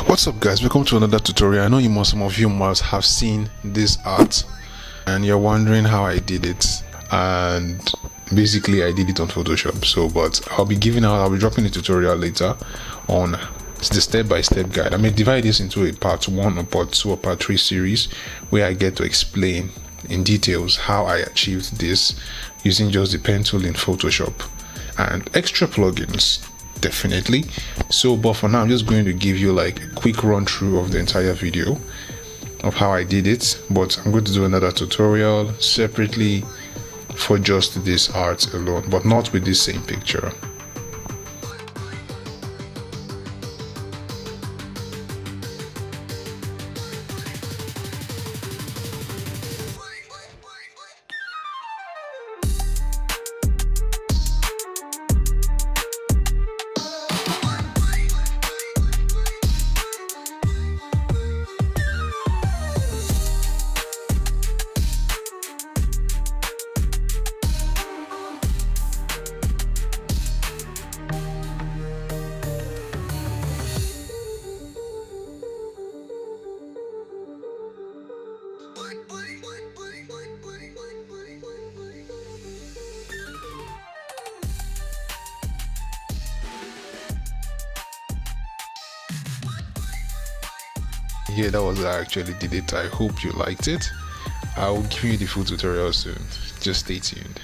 What's up, guys? Welcome to another tutorial. I know some of you must have seen this art and you're wondering how I did it, and basically I did it on Photoshop. But I'll be dropping a tutorial later on the step-by-step guide. I may divide this into a part 1 or part 2 or part 3 series where I get to explain in details how I achieved this using just the pen tool in Photoshop and extra plugins, definitely. But for now, I'm just going to give you like a quick run through of the entire video of how I did it, but I'm going to do another tutorial separately for just this art alone, but not with this same picture. Yeah, that was how I actually did it. I hope you liked it. I will give you the full tutorial soon. Just stay tuned.